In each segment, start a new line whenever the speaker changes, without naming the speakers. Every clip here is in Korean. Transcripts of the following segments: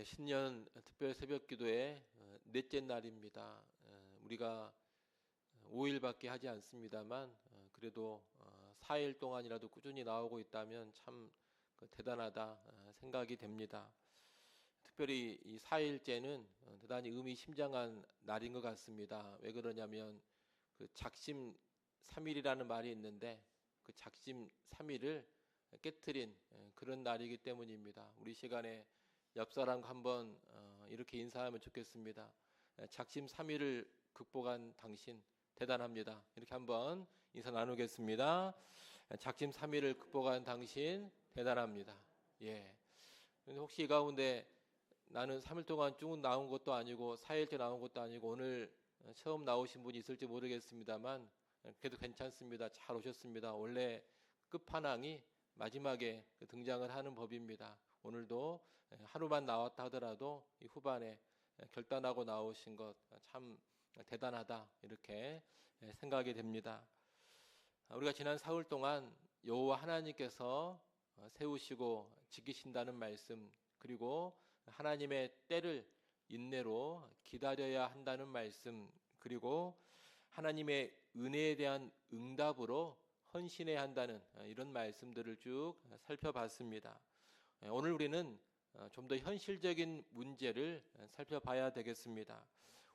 신년 특별 새벽기도의 넷째 날입니다. 우리가 5일밖에 하지 않습니다만 그래도 4일 동안이라도 꾸준히 나오고 있다면 참 대단하다 생각이 됩니다. 특별히 이 4일째는 대단히 의미심장한 날인 것 같습니다. 왜 그러냐면 그 작심 3일이라는 말이 있는데 그 작심 3일을 깨트린 그런 날이기 때문입니다. 우리 시간에 옆 사람과 한번 이렇게 인사하면 좋겠습니다. 작심 3일을 극복한 당신 대단합니다. 이렇게 한번 인사 나누겠습니다. 작심 3일을 극복한 당신 대단합니다. 예. 혹시 이 가운데 나는 3일 동안 쭉 나온 것도 아니고 4일째 나온 것도 아니고 오늘 처음 나오신 분이 있을지 모르겠습니다만 그래도 괜찮습니다. 잘 오셨습니다. 원래 끝판왕이 마지막에 등장을 하는 법입니다. 오늘도 하루만 나왔다 하더라도 이 후반에 결단하고 나오신 것 참 대단하다 이렇게 생각이 됩니다. 우리가 지난 4일 동안 여호와 하나님께서 세우시고 지키신다는 말씀, 그리고 하나님의 때를 인내로 기다려야 한다는 말씀, 그리고 하나님의 은혜에 대한 응답으로 헌신해야 한다는 이런 말씀들을 쭉 살펴봤습니다. 오늘 우리는 좀 더 현실적인 문제를 살펴봐야 되겠습니다.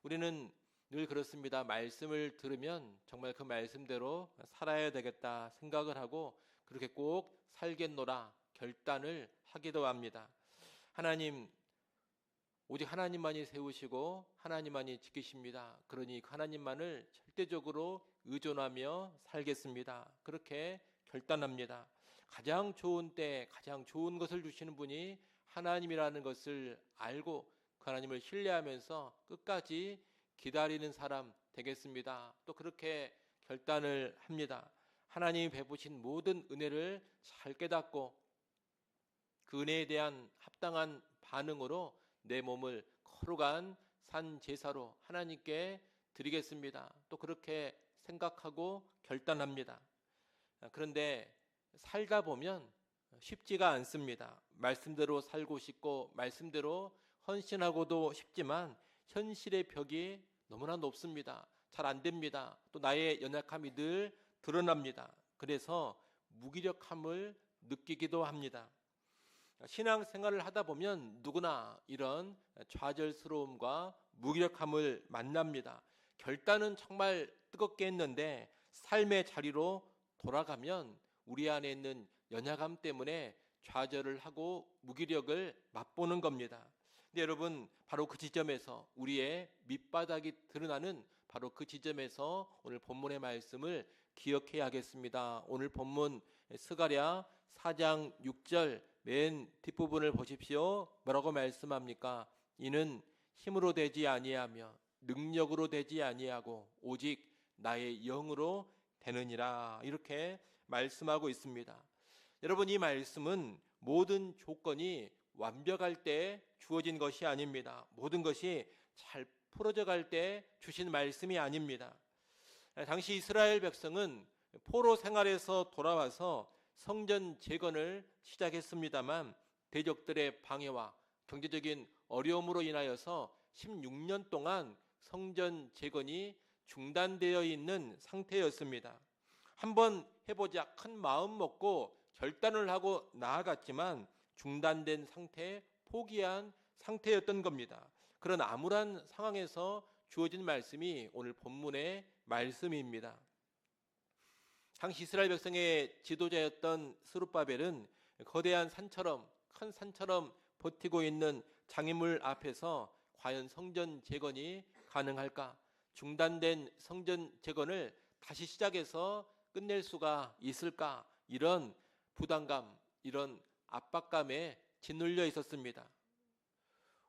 우리는 늘 그렇습니다. 말씀을 들으면 정말 그 말씀대로 살아야 되겠다 생각을 하고 그렇게 꼭 살겠노라 결단을 하기도 합니다. 하나님, 오직 하나님만이 세우시고 하나님만이 지키십니다. 그러니 하나님만을 절대적으로 의존하며 살겠습니다. 그렇게 결단합니다. 가장 좋은 때 가장 좋은 것을 주시는 분이 하나님이라는 것을 알고 그 하나님을 신뢰하면서 끝까지 기다리는 사람 되겠습니다. 또 그렇게 결단을 합니다. 하나님이 베푸신 모든 은혜를 잘 깨닫고 그 은혜에 대한 합당한 반응으로 내 몸을 거룩한 산 제사로 하나님께 드리겠습니다. 또 그렇게 생각하고 결단합니다. 그런데 살다 보면 쉽지가 않습니다. 말씀대로 살고 싶고 말씀대로 헌신하고도 싶지만 현실의 벽이 너무나 높습니다. 잘 안 됩니다. 또 나의 연약함이 늘 드러납니다. 그래서 무기력함을 느끼기도 합니다. 신앙생활을 하다 보면 누구나 이런 좌절스러움과 무기력함을 만납니다. 결단은 정말 뜨겁게 했는데 삶의 자리로 돌아가면 우리 안에 있는 연약함 때문에 좌절을 하고 무기력을 맛보는 겁니다. 근데 여러분, 바로 그 지점에서 우리의 밑바닥이 드러나는 바로 그 지점에서 오늘 본문의 말씀을 기억해야 하겠습니다. 오늘 본문 스가랴 4장 6절 맨 뒷부분을 보십시오. 뭐라고 말씀합니까? 이는 힘으로 되지 아니하며 능력으로 되지 아니하고 오직 나의 영으로 되느니라, 이렇게 말씀하고 있습니다. 여러분, 이 말씀은 모든 조건이 완벽할 때 주어진 것이 아닙니다. 모든 것이 잘 풀어져 갈 때 주신 말씀이 아닙니다. 당시 이스라엘 백성은 포로 생활에서 돌아와서 성전 재건을 시작했습니다만 대적들의 방해와 경제적인 어려움으로 인하여서 16년 동안 성전 재건이 중단되어 있는 상태였습니다. 한번 해보자 큰 마음 먹고 결단을 하고 나아갔지만 중단된 상태, 포기한 상태였던 겁니다. 그런 암울한 상황에서 주어진 말씀이 오늘 본문의 말씀입니다. 당시 이스라엘 백성의 지도자였던 스룹바벨은 거대한 산처럼, 큰 산처럼 버티고 있는 장애물 앞에서 과연 성전 재건이 가능할까? 중단된 성전 재건을 다시 시작해서 끝낼 수가 있을까? 이런 부담감, 이런 압박감에 짓눌려 있었습니다.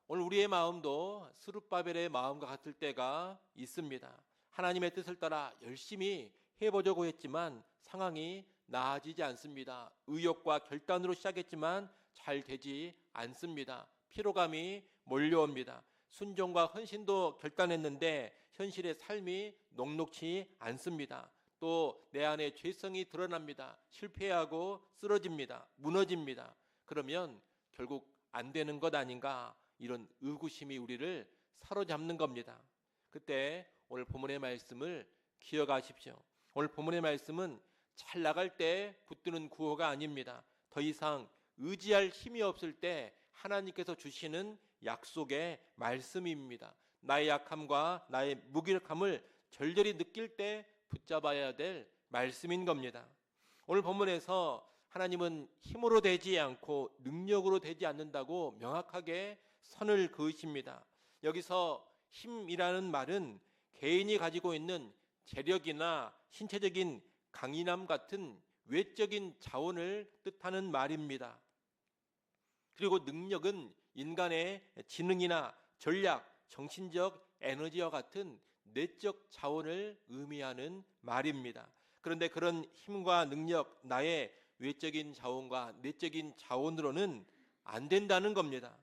오늘 우리의 마음도 스룹바벨의 마음과 같을 때가 있습니다. 하나님의 뜻을 따라 열심히 해보려고 했지만 상황이 나아지지 않습니다. 의욕과 결단으로 시작했지만 잘 되지 않습니다. 피로감이 몰려옵니다. 순종과 헌신도 결단했는데 현실의 삶이 녹록치 않습니다. 또 내 안에 죄성이 드러납니다. 실패하고 쓰러집니다. 무너집니다. 그러면 결국 안 되는 것 아닌가, 이런 의구심이 우리를 사로잡는 겁니다. 그때 오늘 본문의 말씀을 기억하십시오. 오늘 본문의 말씀은 잘 나갈 때 붙드는 구호가 아닙니다. 더 이상 의지할 힘이 없을 때 하나님께서 주시는 약속의 말씀입니다. 나의 약함과 나의 무기력함을 절절히 느낄 때 붙잡아야 될 말씀인 겁니다. 오늘 본문에서 하나님은 힘으로 되지 않고 능력으로 되지 않는다고 명확하게 선을 그으십니다. 여기서 힘이라는 말은 개인이 가지고 있는 재력이나 신체적인 강인함 같은 외적인 자원을 뜻하는 말입니다. 그리고 능력은 인간의 지능이나 전략, 정신적 에너지와 같은 내적 자원을 의미하는 말입니다. 그런데 그런 힘과 능력, 나의 외적인 자원과 내적인 자원으로는 안 된다는 겁니다.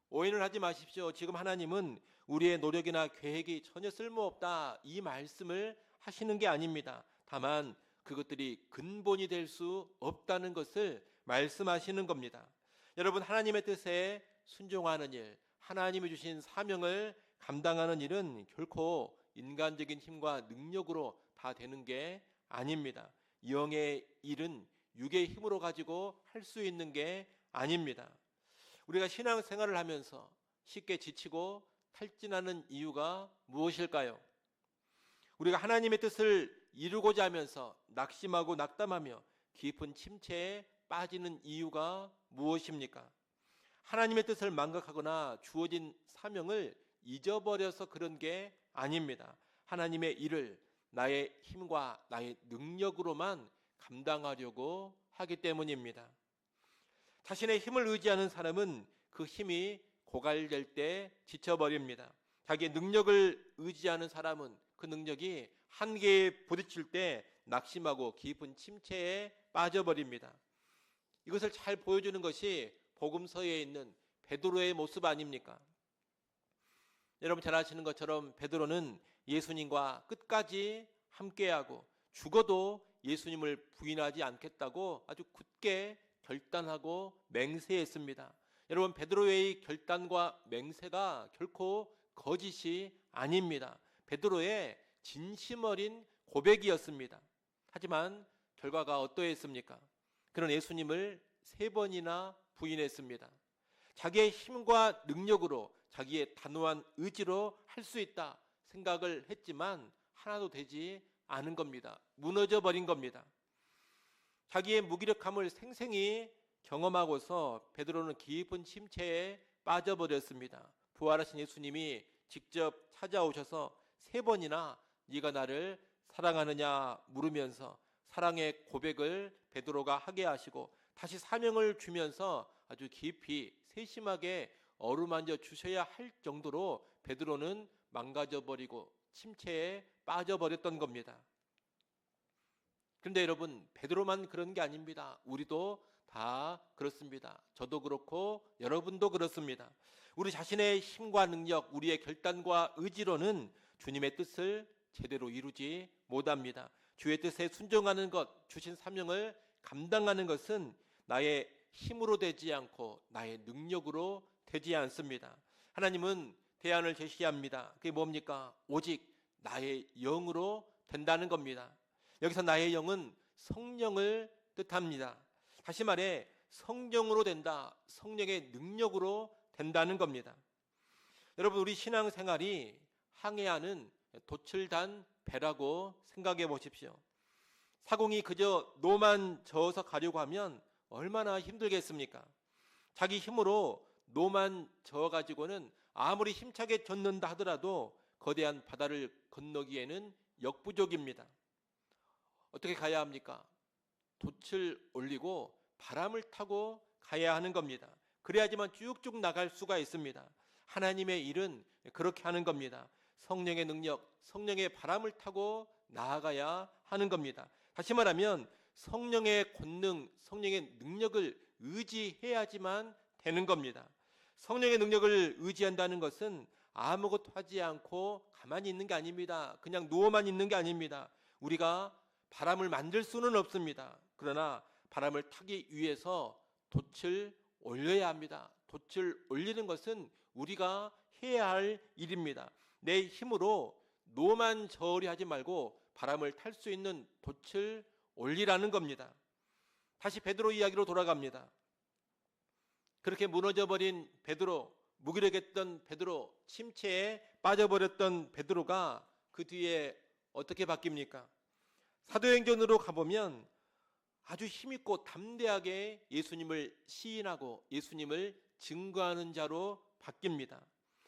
오해를 하지 마십시오. 지금 하나님은 우리의 노력이나 계획이 전혀 쓸모없다, 이 말씀을 하시는 게 아닙니다. 다만 그것들이 근본이 될 수 없다는 것을 말씀하시는 겁니다. 여러분, 하나님의 뜻에 순종하는 일, 하나님이 주신 사명을 감당하는 일은 결코 인간적인 힘과 능력으로 다 되는 게 아닙니다. 영의 일은 육의 힘으로 가지고 할 수 있는 게 아닙니다. 우리가 신앙생활을 하면서 쉽게 지치고 탈진하는 이유가 무엇일까요? 우리가 하나님의 뜻을 이루고자 하면서 낙심하고 낙담하며 깊은 침체에 빠지는 이유가 무엇입니까? 하나님의 뜻을 망각하거나 주어진 사명을 잊어버려서 그런 게 아닙니다. 하나님의 일을 나의 힘과 나의 능력으로만 감당하려고 하기 때문입니다. 자신의 힘을 의지하는 사람은 그 힘이 고갈될 때 지쳐버립니다. 자기의 능력을 의지하는 사람은 그 능력이 한계에 부딪힐 때 낙심하고 깊은 침체에 빠져버립니다. 이것을 잘 보여주는 것이 복음서에 있는 베드로의 모습 아닙니까? 여러분 잘 아시는 것처럼 베드로는 예수님과 끝까지 함께하고 죽어도 예수님을 부인하지 않겠다고 아주 굳게 결단하고 맹세했습니다. 여러분, 베드로의 결단과 맹세가 결코 거짓이 아닙니다. 베드로의 진심 어린 고백이었습니다. 하지만 결과가 어떠했습니까? 그는 예수님을 3번이나 부인했습니다. 자기의 힘과 능력으로, 자기의 단호한 의지로 할 수 있다 생각을 했지만 하나도 되지 않은 겁니다. 무너져 버린 겁니다. 자기의 무기력함을 생생히 경험하고서 베드로는 깊은 침체에 빠져버렸습니다. 부활하신 예수님이 직접 찾아오셔서 3번이나 네가 나를 사랑하느냐 물으면서 사랑의 고백을 베드로가 하게 하시고 다시 사명을 주면서 아주 깊이 세심하게 어루만져 주셔야 할 정도로 베드로는 망가져버리고 침체에 빠져버렸던 겁니다. 그런데 여러분, 베드로만 그런 게 아닙니다. 우리도 다 그렇습니다. 저도 그렇고 여러분도 그렇습니다. 우리 자신의 힘과 능력, 우리의 결단과 의지로는 주님의 뜻을 제대로 이루지 못합니다. 주의 뜻에 순종하는 것, 주신 사명을 감당하는 것은 나의 힘으로 되지 않고 나의 능력으로 되지 않습니다. 하나님은 대안을 제시합니다. 그게 뭡니까? 오직 나의 영으로 된다는 겁니다. 여기서 나의 영은 성령을 뜻합니다. 다시 말해 성령으로 된다, 성령의 능력으로 된다는 겁니다. 여러분, 우리 신앙생활이 항해하는 돛을 단 배라고 생각해 보십시오. 사공이 그저 노만 저어서 가려고 하면 얼마나 힘들겠습니까? 자기 힘으로 노만 저어가지고는 아무리 힘차게 젓는다 하더라도 거대한 바다를 건너기에는 역부족입니다. 어떻게 가야 합니까? 돛을 올리고 바람을 타고 가야 하는 겁니다. 그래야지만 쭉쭉 나갈 수가 있습니다. 하나님의 일은 그렇게 하는 겁니다. 성령의 능력, 성령의 바람을 타고 나아가야 하는 겁니다. 다시 말하면 성령의 권능, 성령의 능력을 의지해야지만 되는 겁니다. 성령의 능력을 의지한다는 것은 아무것도 하지 않고 가만히 있는 게 아닙니다. 그냥 누워만 있는 게 아닙니다. 우리가 바람을 만들 수는 없습니다. 그러나 바람을 타기 위해서 돛을 올려야 합니다. 돛을 올리는 것은 우리가 해야 할 일입니다. 내 힘으로 노만 저어리 하지 말고 바람을 탈 수 있는 돛을 올리라는 겁니다. 다시 베드로 이야기로 돌아갑니다. 그렇게 무너져버린 베드로, 무기력했던 베드로, 침체에 빠져버렸던 베드로가 그 뒤에 어떻게 바뀝니까? 사도행전으로 가보면 아주 힘있고 담대하게 예수님을 시인하고 예수님을 증거하는 자로 바뀝니다.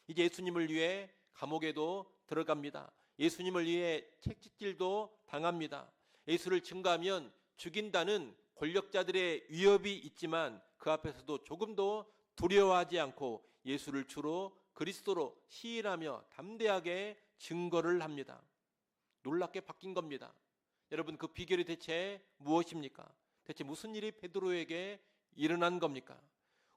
이제 예수님을 위해 감옥에도 들어갑니다. 예수님을 위해 채찍질도 당합니다. 예수를 증거하면 죽인다는 권력자들의 위협이 있지만 그 앞에서도 조금도 두려워하지 않고 예수를 주로 그리스도로 시인하며 담대하게 증거를 합니다. 놀랍게 바뀐 겁니다. 여러분, 그 비결이 대체 무엇입니까? 대체 무슨 일이 베드로에게 일어난 겁니까?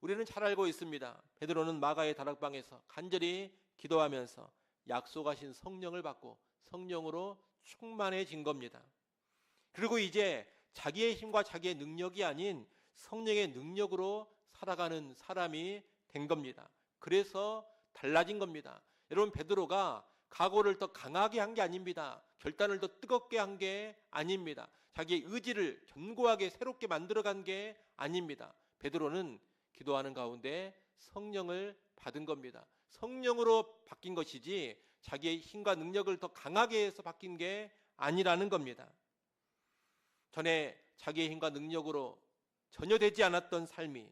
우리는 잘 알고 있습니다. 베드로는 마가의 다락방에서 간절히 기도하면서 약속하신 성령을 받고 성령으로 충만해진 겁니다. 그리고 이제 자기의 힘과 자기의 능력이 아닌 성령의 능력으로 살아가는 사람이 된 겁니다. 그래서 달라진 겁니다. 여러분, 베드로가 각오를 더 강하게 한 게 아닙니다. 결단을 더 뜨겁게 한 게 아닙니다. 자기의 의지를 견고하게 새롭게 만들어간 게 아닙니다. 베드로는 기도하는 가운데 성령을 받은 겁니다. 성령으로 바뀐 것이지 자기의 힘과 능력을 더 강하게 해서 바뀐 게 아니라는 겁니다. 전에 자기의 힘과 능력으로 전혀 되지 않았던 삶이,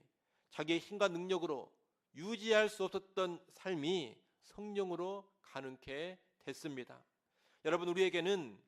자기의 힘과 능력으로 유지할 수 없었던 삶이 성령으로 가능케 됐습니다. 여러분, 우리에게는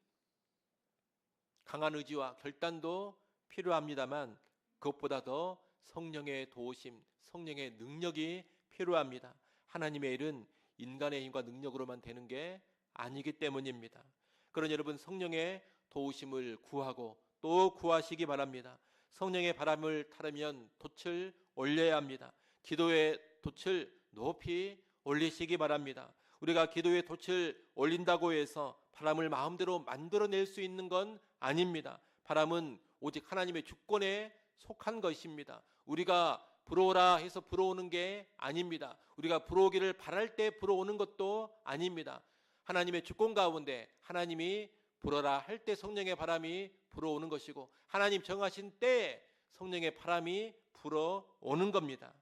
강한 의지와 결단도 필요합니다만 그것보다 더 성령의 도우심, 성령의 능력이 필요합니다. 하나님의 일은 인간의 힘과 능력으로만 되는 게 아니기 때문입니다. 그러니 여러분, 성령의 도우심을 구하고 또 구하시기 바랍니다. 성령의 바람을 타려면 돛을 올려야 합니다. 기도의 돛을 높이 올리시기 바랍니다. 우리가 기도의 돛을 올린다고 해서 바람을 마음대로 만들어낼 수 있는 건 아닙니다. 바람은 오직 하나님의 주권에 속한 것입니다. 우리가 불어오라 해서 불어오는 게 아닙니다. 우리가 불어오기를 바랄 때 불어오는 것도 아닙니다. 하나님의 주권 가운데 하나님이 불어라 할 때 성령의 바람이 불어오는 것이고 하나님 정하신 때에 성령의 바람이 불어오는 겁니다.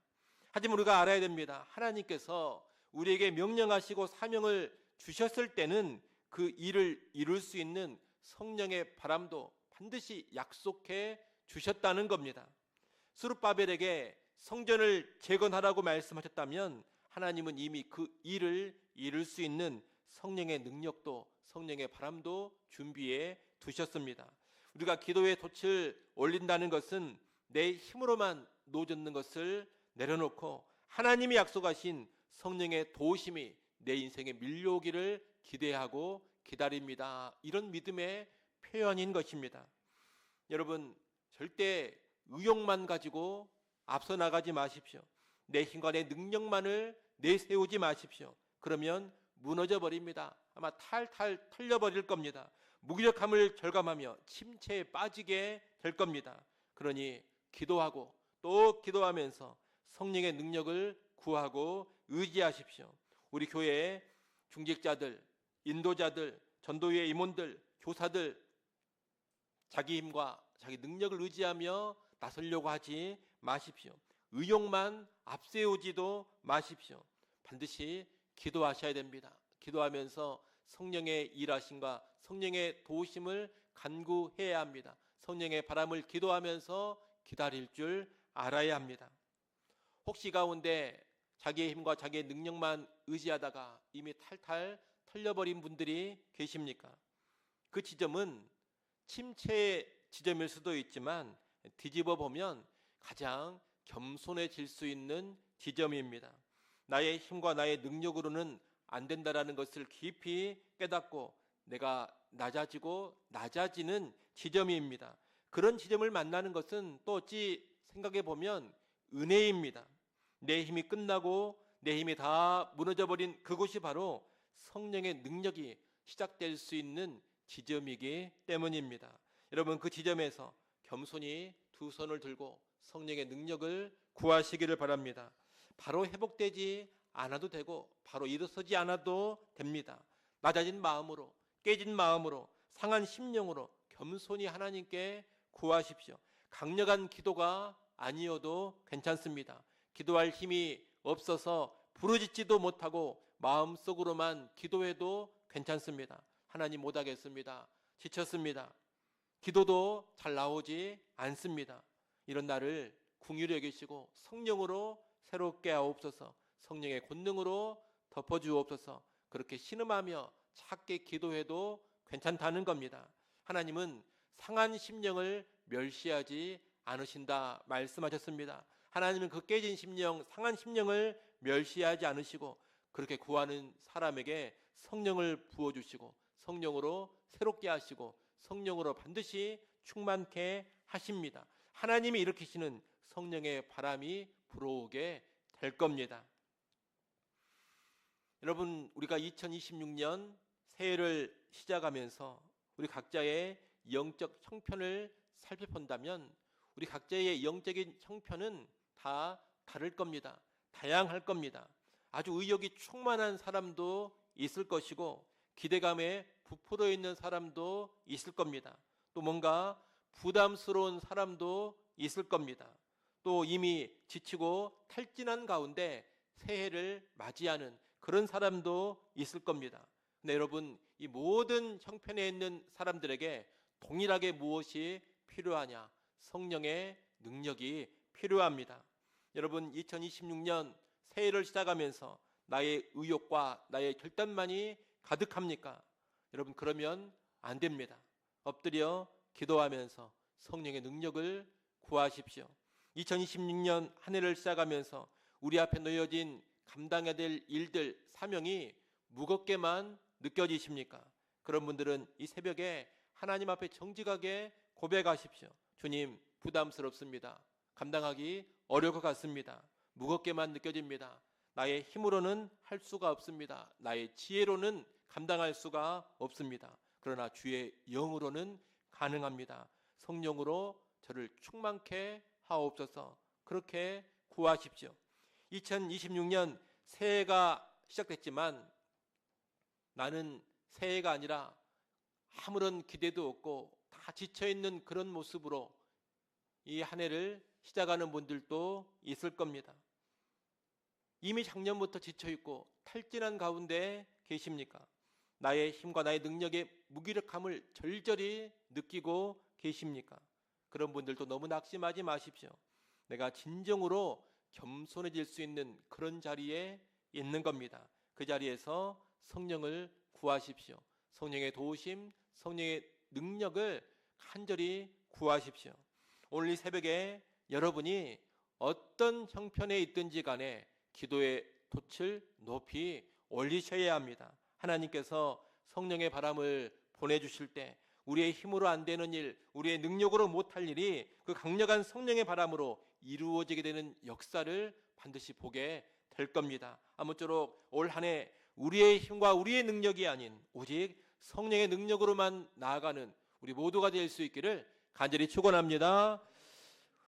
하지만 우리가 알아야 됩니다. 하나님께서 우리에게 명령하시고 사명을 주셨을 때는 그 일을 이룰 수 있는 성령의 바람도 반드시 약속해 주셨다는 겁니다. 스룹바벨에게 성전을 재건하라고 말씀하셨다면 하나님은 이미 그 일을 이룰 수 있는 성령의 능력도 성령의 바람도 준비해 두셨습니다. 우리가 기도의 돛을 올린다는 것은 내 힘으로만 놓아놓는 것을 내려놓고 하나님이 약속하신 성령의 도우심이 내 인생에 밀려오기를 기대하고 기다립니다. 이런 믿음의 표현인 것입니다. 여러분, 절대 의욕만 가지고 앞서 나가지 마십시오. 내 힘과 내 능력만을 내세우지 마십시오. 그러면 무너져 버립니다. 아마 탈탈 털려버릴 겁니다. 무기력함을 절감하며 침체에 빠지게 될 겁니다. 그러니 기도하고 또 기도하면서 성령의 능력을 구하고 의지하십시오. 우리 교회의 중직자들, 인도자들, 전도회 임원들, 교사들 자기 힘과 자기 능력을 의지하며 나서려고 하지 마십시오. 의욕만 앞세우지도 마십시오. 반드시 기도하셔야 됩니다. 기도하면서 성령의 일하심과 성령의 도우심을 간구해야 합니다. 성령의 바람을 기도하면서 기다릴 줄 알아야 합니다. 혹시 가운데 자기의 힘과 자기의 능력만 의지하다가 이미 탈탈 털려버린 분들이 계십니까? 그 지점은 침체의 지점일 수도 있지만 뒤집어 보면 가장 겸손해질 수 있는 지점입니다. 나의 힘과 나의 능력으로는 안 된다라는 것을 깊이 깨닫고 내가 낮아지는 지점입니다. 그런 지점을 만나는 것은 또 어찌 생각해 보면 은혜입니다. 내 힘이 끝나고 내 힘이 다 무너져버린 그곳이 바로 성령의 능력이 시작될 수 있는 지점이기 때문입니다. 여러분, 그 지점에서 겸손히 두 손을 들고 성령의 능력을 구하시기를 바랍니다. 바로 회복되지 않아도 되고 바로 일어서지 않아도 됩니다. 낮아진 마음으로, 깨진 마음으로, 상한 심령으로 겸손히 하나님께 구하십시오. 강력한 기도가 아니어도 괜찮습니다. 기도할 힘이 없어서 부르짖지도 못하고 마음속으로만 기도해도 괜찮습니다. 하나님 못하겠습니다. 지쳤습니다. 기도도 잘 나오지 않습니다. 이런 나를 긍휼히 여기시고 성령으로 새롭게 하옵소서. 성령의 권능으로 덮어주옵소서. 그렇게 신음하며 작게 기도해도 괜찮다는 겁니다. 하나님은 상한 심령을 멸시하지 않으신다 말씀하셨습니다. 하나님은 그 깨진 심령, 상한 심령을 멸시하지 않으시고 그렇게 구하는 사람에게 성령을 부어주시고 성령으로 새롭게 하시고 성령으로 반드시 충만케 하십니다. 하나님이 일으키시는 성령의 바람이 불어오게 될 겁니다. 여러분, 우리가 2026년 새해를 시작하면서 우리 각자의 영적 형편을 살펴본다면 우리 각자의 영적인 형편은 다 다를 겁니다. 다양할 겁니다. 아주 의욕이 충만한 사람도 있을 것이고 기대감에 부풀어 있는 사람도 있을 겁니다. 또 뭔가 부담스러운 사람도 있을 겁니다. 또 이미 지치고 탈진한 가운데 새해를 맞이하는 그런 사람도 있을 겁니다. 근데 여러분, 이 모든 형편에 있는 사람들에게 동일하게 무엇이 필요하냐? 성령의 능력이 필요합니다. 여러분, 2026년 새해를 시작하면서 나의 의욕과 나의 결단만이 가득합니까? 여러분, 그러면 안 됩니다. 엎드려 기도하면서 성령의 능력을 구하십시오. 2026년 한 해를 시작하면서 우리 앞에 놓여진 감당해야 될 일들, 사명이 무겁게만 느껴지십니까? 그런 분들은 이 새벽에 하나님 앞에 정직하게 고백하십시오. 주님, 부담스럽습니다. 감당하기 어려울 것 같습니다. 무겁게만 느껴집니다. 나의 힘으로는 할 수가 없습니다. 나의 지혜로는 감당할 수가 없습니다. 그러나 주의 영으로는 가능합니다. 성령으로 저를 충만케 하옵소서. 그렇게 구하십시오. 2026년 새해가 시작됐지만 나는 새해가 아니라 아무런 기대도 없고 다 지쳐있는 그런 모습으로 이 한 해를 시작하는 분들도 있을 겁니다. 이미 작년부터 지쳐있고 탈진한 가운데 계십니까? 나의 힘과 나의 능력의 무기력함을 절절히 느끼고 계십니까? 그런 분들도 너무 낙심하지 마십시오. 내가 진정으로 겸손해질 수 있는 그런 자리에 있는 겁니다. 그 자리에서 성령을 구하십시오. 성령의 도우심, 성령의 능력을 간절히 구하십시오. 오늘 이 새벽에 여러분이 어떤 형편에 있든지 간에 기도의 돛을 높이 올리셔야 합니다. 하나님께서 성령의 바람을 보내주실 때 우리의 힘으로 안 되는 일, 우리의 능력으로 못할 일이 그 강력한 성령의 바람으로 이루어지게 되는 역사를 반드시 보게 될 겁니다. 아무쪼록 올 한 해 우리의 힘과 우리의 능력이 아닌 오직 성령의 능력으로만 나아가는 우리 모두가 될 수 있기를 간절히 축원합니다.